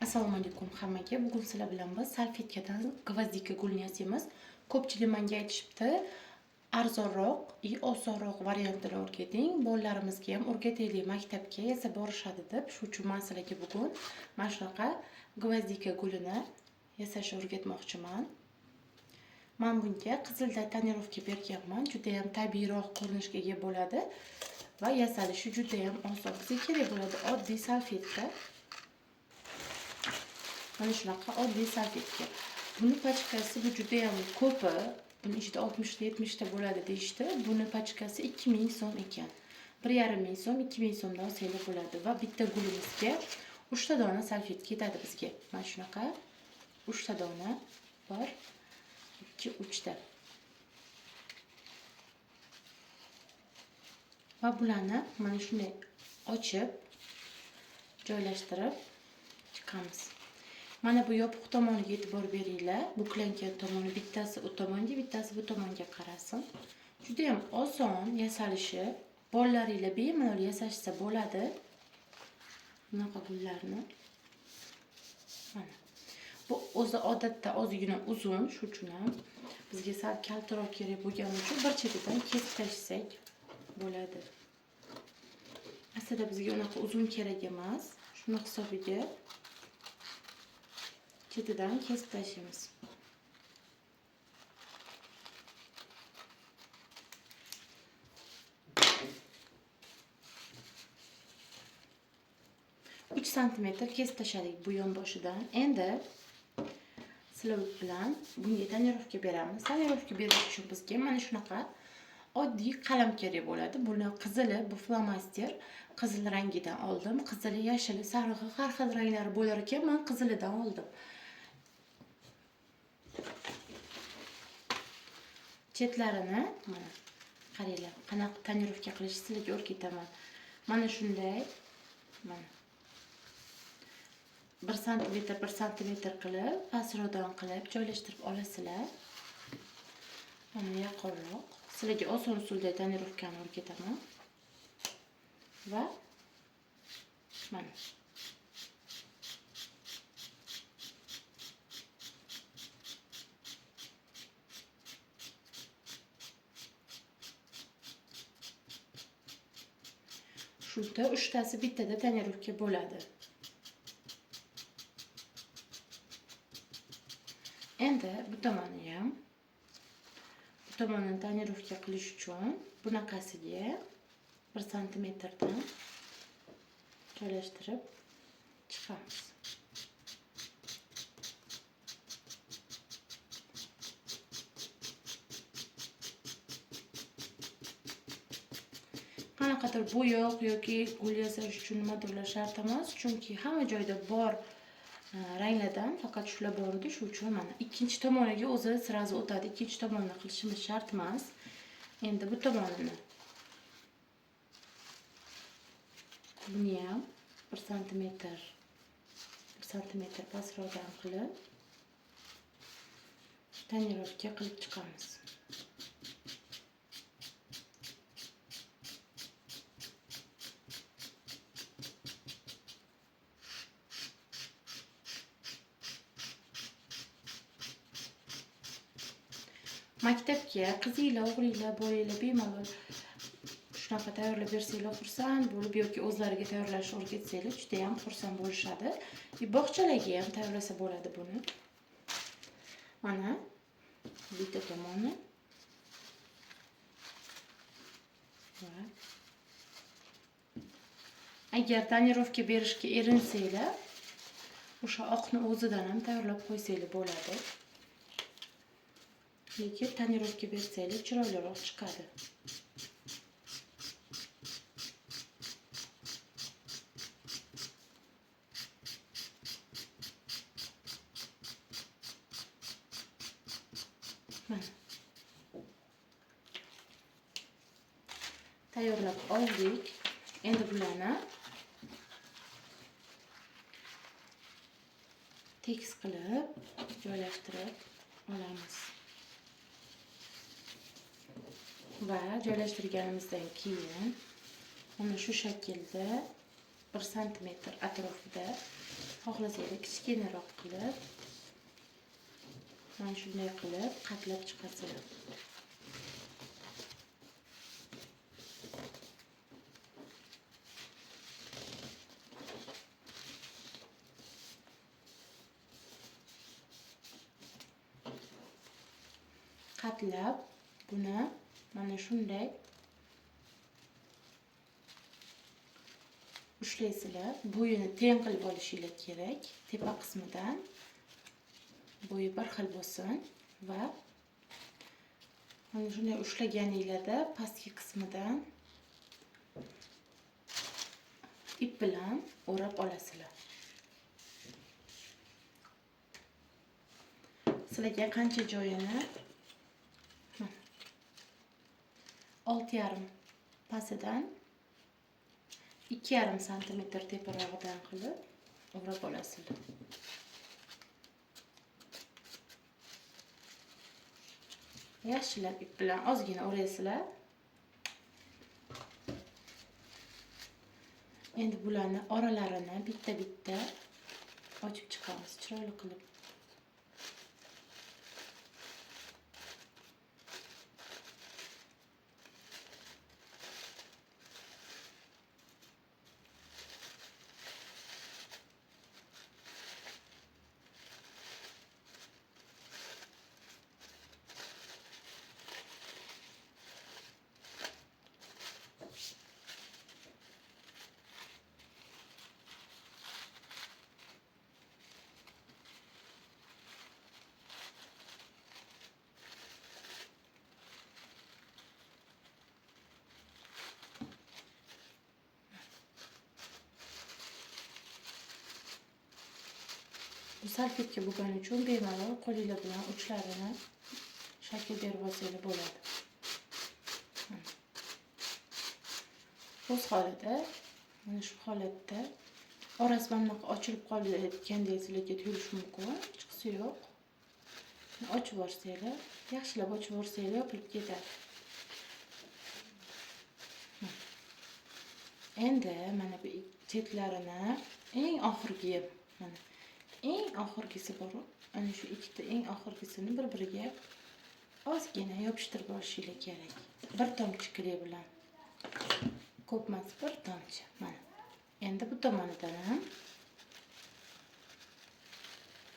Assalomu alaykum hammaga. Bugun sizlar bilan biz salfetkadan gvazdika gulni yasaymiz. Ko'pchilik menga aytishibdi, arzonroq, osonroq variantini o'rgating, bolalarimizga ham o'rgataylik, maktabga yasab borishadi deb. Shuning uchun men sizlarga bugun mana shunaqa gvazdika gulini yasashni o'rgatmoqchiman. Men bunga qizilda tonirovka berganman. Juda ham tabiiyroq ko'rinishga ega bo'ladi va yasalishi juda ham oson. Bizga kerak bo'ladi oddiy salfetka. Mana shunaqa oddiy salfetka. Buni pachkasi bu juda ham ko'pi. Buni ichida 60 ta 70 ta bo'ladi deyishdi. Buni pachkasi 2000 so'm ekan. 1500 so'm, 2000 so'mdan olsangiz bo'ladi va bitta gulimizga 3 ta dona salfetka ketadi bizga. Mana shunaqa 3 ta dona, 1 2 3 ta. Va bularni mana shunday ochib joylashtirib chiqamiz. Mana bu yopiq tomoniga e'tibor beringlar. Buklangan tomoni bittasi u tomonga, bittasi bu tomonga qarasin. Juda ham oson yasalishi. Bolalaringlar bemalol yasashsa bo'ladi. Bunaqa gullarni. Mana. Bu o'zi odatda ozgina uzun, shu uchun ham bizga sal kaltaroq kerak bo'lgani uchun bir chetidan kesib tashlasak bo'ladi. Aslida bizga unaqa uzun kerak emas. Shuni hisobiga chetidan kesib tashlaymiz. Uch santimetr kesib tashladik bu yonboshidan. Endi sizlar bilan bunga tonirovka beramiz. Tonirovka berish uchun bizga mana shunaqa oddiy qalam kerak bo'ladi. Buni qizili, bu flomaster qizil rangidan oldim. Qizili, yashili, sarig'i har xil ranglari bo'lar ekan, men qizilidan oldim. Chetlarini mana qaranglar, qanaqa tonirovka qilishni sizlarga o'rgataman. Mana shunday, mana 1 santimetr 1 santimetr qilib, pastroqdan qilib joylashtirib olasizlar. Mana yaqinroq. Sizlarga oson usulda tonirovkani o'rgataman. Va mana shunda 3 tasi bittada tonirovka bo'ladi. Endi bu tomonni ham bu tomonini tonirovka qilish uchun bunaqasiga 1 santimetrdan joylashtirib chiqamiz. Qanaqadir bo'yoq yoki gul yasash uchun nimadirlar shart emas, chunki hamma joyda bor ranglardan faqat shular bor edi, shu uchun mana ikkinchi tomoniga o'zi sirazi o'tadi. Ikkinchi tomonni qilishimiz shart emas. Endi bu tomonini buni ham 1 santimetr pastroqdan qilib tonirovka qilib chiqamiz. Maktabga qizinglar, o'g'linglar, bolanglar bemalol shunaqa tayyorlab bersanglar xursand bo'lib yoki o'zlariga tayyorlashni o'rgatsanglar juda ham xursand bo'lishadi. Bog'chalarga ham tayyorlasa bo'ladi buni. Mana bitta tomoni va agar tonirovka berishga erinsanglar, o'sha oqni o'zidan ham tayyorlab qo'ysanglar bo'ladi. Lekin tonirovka bersanglar chiroyliroq chiqadi. Mana tayyorlab oldik. Endi bularni tekis qilib joylashtirib olamiz. Va joylashtirganimizdan keyin mana shu shaklda 1 santimetr atrofida xohlasanglar kichkinaroq qilib mana shunday qilib qatlab chiqasizlar. Qatlab buni mana shunday ushlaysizlar. Bo'yini teng qilib olishingiz kerak. Tepa qismidan bo'yi bir xil bo'lsin va mana shunday ushlaganingizda pastki qismidan ip bilan o'rab olasizlar. Sizlarga qancha joyini 6,5 pastidan 2,5 sm teparog'idan qilib o'rab olasizlar. Yaxshilab ip bilan ozgina o'raysizlar. Endi bularni oralarini bitta-bitta ochib chiqamiz chiroyli qilib. Bu salfetka bo'lgani uchun bemalol qo'linglar bilan uchlarini shakl berib olsangiz bo'ladi. O'z holida mana shu holatda orasi bunaqa ochilib qolgandek sizlarga tuyulishi mumkin. Chiqisi yo'q. Ochib yuborsanglar, yaxshilab ochib yuborsanglar yopilib ketadi. Endi mana bu chetlarini eng oxirgi mana eng oxirgisi bor. Ana shu ikkita eng oxirgisini bir-biriga ozgina yopishtirib olishingiz kerak. Bir tomchi kley bilan. Ko'p emas, bir tomchi. Mana. Endi bu tomonidan ham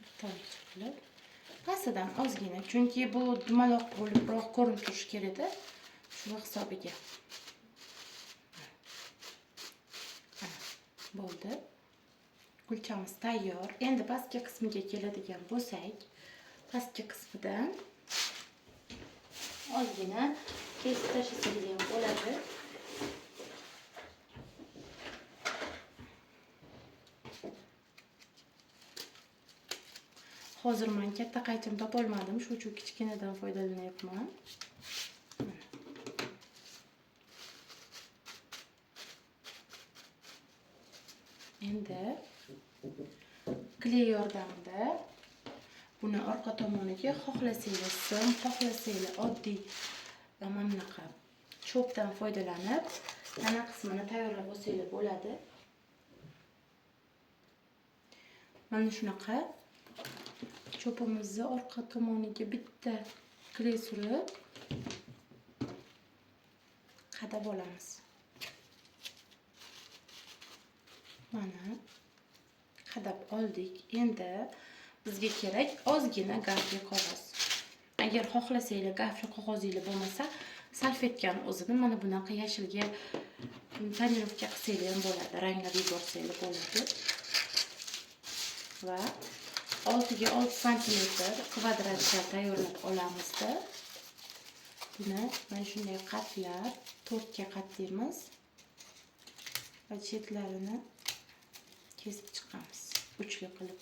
bir tomchi qilib pastidan ozgina, chunki bu dumaloq bo'libroq ko'rinib turishi kerak-da. Shu hisobiga. Bo'ldi. Kulchamiz tayyor. Endi pastki qismiga keladigan bo'lsak, pastki qismidan ozgina kesib tashlasangiz ham bo'ladi. Hozir men katta qaychim topa olmadim, shuning uchun kichkinadan foydalanyapman. Endi kley yordamida buni orqa tomoniga xohlasanglar sim, xohlasanglar oddiy mana bunaqa cho'pdan foydalanib, tana qismini tayyorlab olsanglar bo'ladi. Mana shunaqa cho'pimizni orqa tomoniga bitta kley surib qadab olamiz. Mana qadab oldik. Endi bizga kerak ozgina gafli qog'oz. Agar xohlasanglar gafli qog'ozingiz bo'lmasa, salfetkani o'zini mana bunaqa yashilga tonirovka qilsanglar ham bo'ladi, ranglab yuborsanglar bo'ladi. Va 6 ga 6 sm kvadratcha tayyorlab olamizda. Buni mana shunday qatlab 4 ga qatlaymiz va chetlarini kesib chiqamiz, uchli qilib.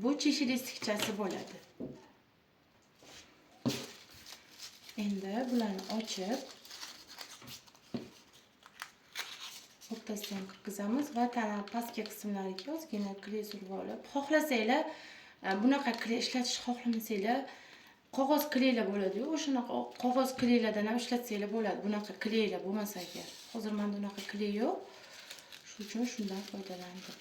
Bu cheshire sikchasi bo'ladi. Endi bularni ochib o'rtasiga ham kirgizamiz va tana pastki qismlariga ozgina kley surib olib, xohlasanglar bunaqa kley ishlatishni xohlamasanglar qog'oz kleylar bo'ladi-yu, o'shanaqa qog'oz kleylardan ham ishlatsanglar bo'ladi. Bunaqa kleylar bo'lmasa agar. Hozir menda unaqa kley yo'q. Shuning uchun shundan foydalandim.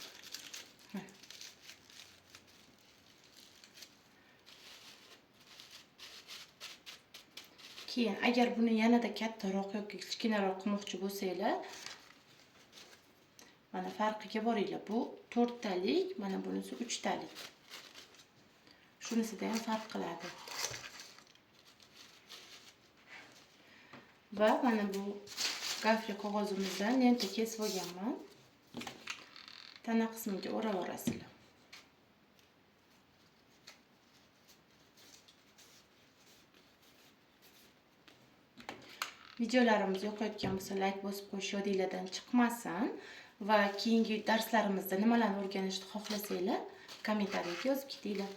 Keyin agar buni yanada kattaroq yoki kichkinaroq qilmoqchi bo'lsanglar, mana farqiga boringlar. Bu 4 talik, mana bunisi 3 talik. Shunisida ham farq qiladi. Va mana bu gafli qog'ozimizdan lenta kesib olganman. Tana qismiga o'rab orasizlar. Videolarimiz yoqayotgan bo'lsa, like bosib qo'yish yodingizdan chiqmasin va keyingi darslarimizda nimalarni o'rganishni xohlasanglar, kommentariyaga yozib ketinglar.